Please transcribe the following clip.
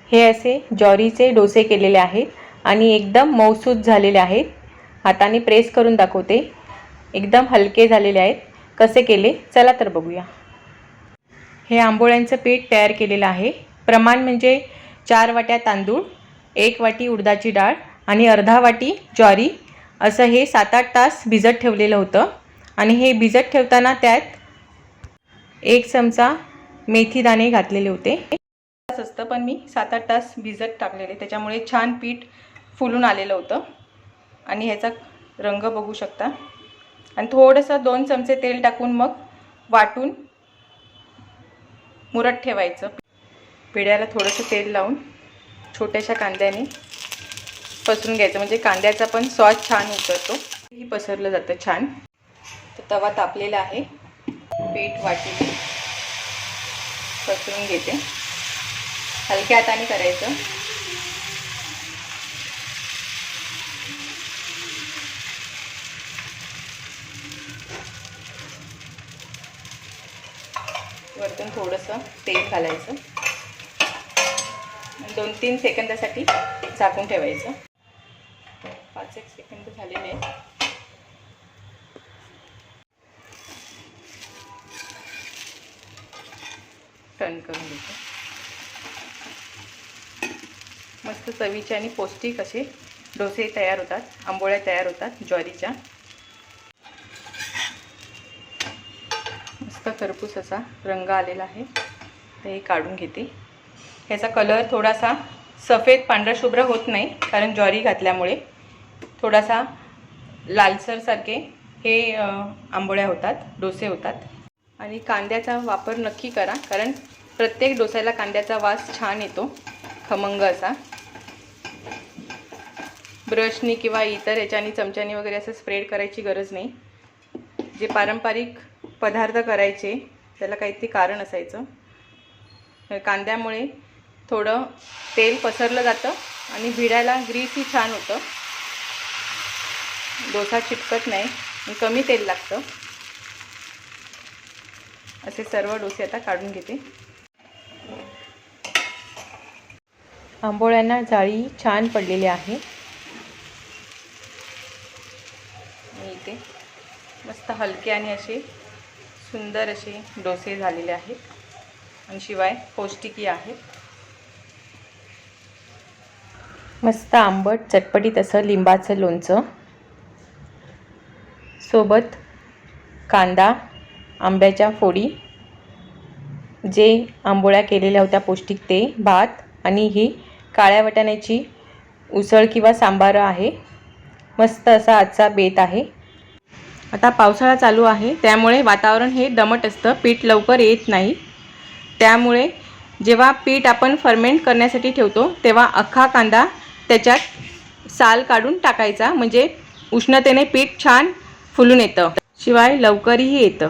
हे असे ज्वारीचे डोसे केलेले आहेत आणि एकदम मऊसूत झालेले आहेत। हाताने प्रेस करून दाखवते, एकदम हलके झालेले आहेत। कसे केले चला तर बघूया। हे आंबोळ्यांचं पीठ तयार केलेलं आहे। प्रमाण म्हणजे 4 वाट्या तांदूळ, 1 वाटी उडदाची डाळ आणि अर्धा वाटी ज्वारी असं हे 7-8 तास भिजत ठेवलेलं होतं। आणि हे भिजत ठेवताना त्यात 1 चमचा मेथी दाणे घातलेले होते। असतं पण मी 7-8 तास भिजत टाकलेले, त्याच्यामुळे छान पीठ फुलून आलेलं होतं। आणि ह्याचा रंग बघू शकता। आणि थोडंसं 2 चमचे तेल टाकून मग वाटून मुरत ठेवायचं। पिढ्याला थोडंसं तेल लावून छोट्याशा कांद्याने पसरून घ्यायचं, म्हणजे कांद्याचा पण सॉस छान उतरतो, ही पसरलं जातं छान। तर तवा तापलेला आहे, पीठ वाटीने पसरून घेते। हलक्या हाताने करायचं। वरतून थोडंसं तेल घालायचं, 2-3 सेकंदासाठी झाकून ठेवायचं। 5-1 सेकंद झालेले आहेत। टर्न करून घेतो। मस्त चवीचे आणि पौष्टिक असे डोसे तयार होतात, आंबोळ्या तयार होतात ज्वारीच्या। मस्त खरपूस असा रंग आलेला आहे, ते काढून घेते। ह्याचा कलर थोडासा सफेद पांढरा शुभ्र होत नाही, कारण ज्वारी घातल्यामुळे थोडासा लालसर सारखे हे आंबोळ्या होतात, डोसे होतात। आणि कांद्याचा वापर नक्की करा, कारण प्रत्येक डोस्याला कांद्याचा वास छान येतो, खमंग असा। ब्रशनी किंवा इतर याच्यानी चमच्यानी वगैरे असं स्प्रेड करायची गरज नाही। जे पारंपरिक पदार्थ करायचे त्याला काहीतरी कारण असायचं। कांद्यामुळे थोडं तेल पसरलं जातं आणि भिडायला ग्रीसही छान होतं, डोसा चिटकत नाही आणि कमी तेल लागतं। असे सर्व डोसे आता काढून घेते। आंबोळ्यांना जाळी छान पडलेली आहे। इथे मस्त हलके आणि असे सुंदर असे डोसे झालेले आहेत आणि शिवाय पौष्टिकही आहेत। मस्त आंबट चटपटीत असं लिंबाचं लोणचं, सोबत कांदा, आंब्याच्या फोडी, जे आंबोळ्या केलेल्या होत्या पौष्टिक ते, भात आणि ही काळ्या वाटाण्याची उसळ किंवा सांबार आहे। मस्त असा आजचा बेत आहे। आता पावसाळा चालू आहे, त्यामुळे वातावरण हे दमट असतं, पीठ लवकर येत नाही। त्यामुळे जेव्हा पीठ आपण फर्मेंट करण्यासाठी ठेवतो तेव्हा अख्खा कांदा त्याच्यात साल काढून टाकायचा, म्हणजे उष्णतेने पीठ छान फुलून येतं, शिवाय लवकरही येतं।